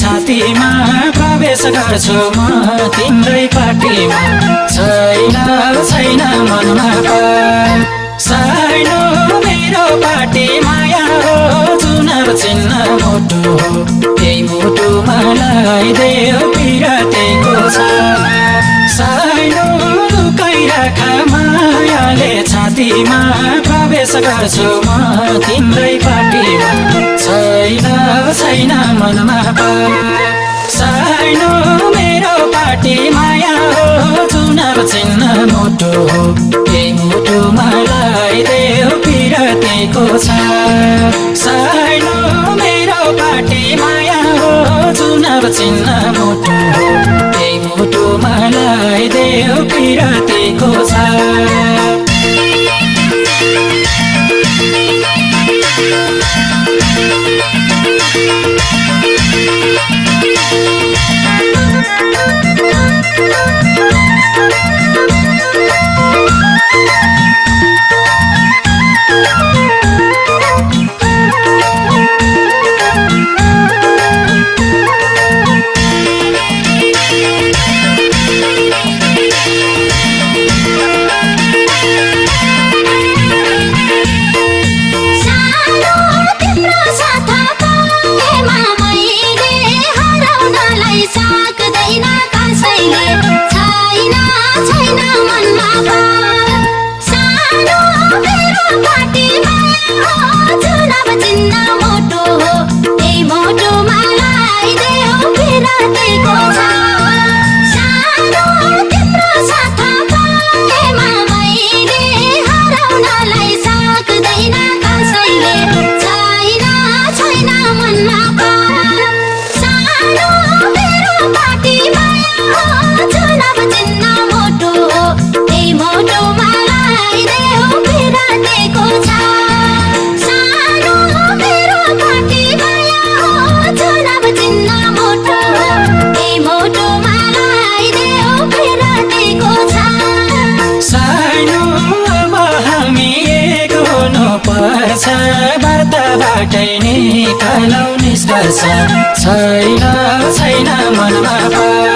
छातीमा प्रवेश गर्छु म तिम्रै पार्टीमा छैन छैन मनमा पार साइनो मेरो पार्टी माया हो चुनाव चिन्ह मुटु हो यही मुटुमा लगाइदेऊ पिरातेको छ साइनो लुकाइराख मायाले छातीमा प्रवेश गर्छु म तिम्रै पार्टीमा छैन छैन मनमा पार साइनो मेरो पार्टी माया हो चुनाव चिन्ह मुटु हो यही मुटुमा लगाइदेऊ पिरातेको छ साइनो मेरो पार्टी माया हो चुनाव चिन्ह मुटु हो यही मुटुमा लगाइदेऊ पिरातेको छ बाटै निकालौ निष्कर्ष छैन छैन मनमा पार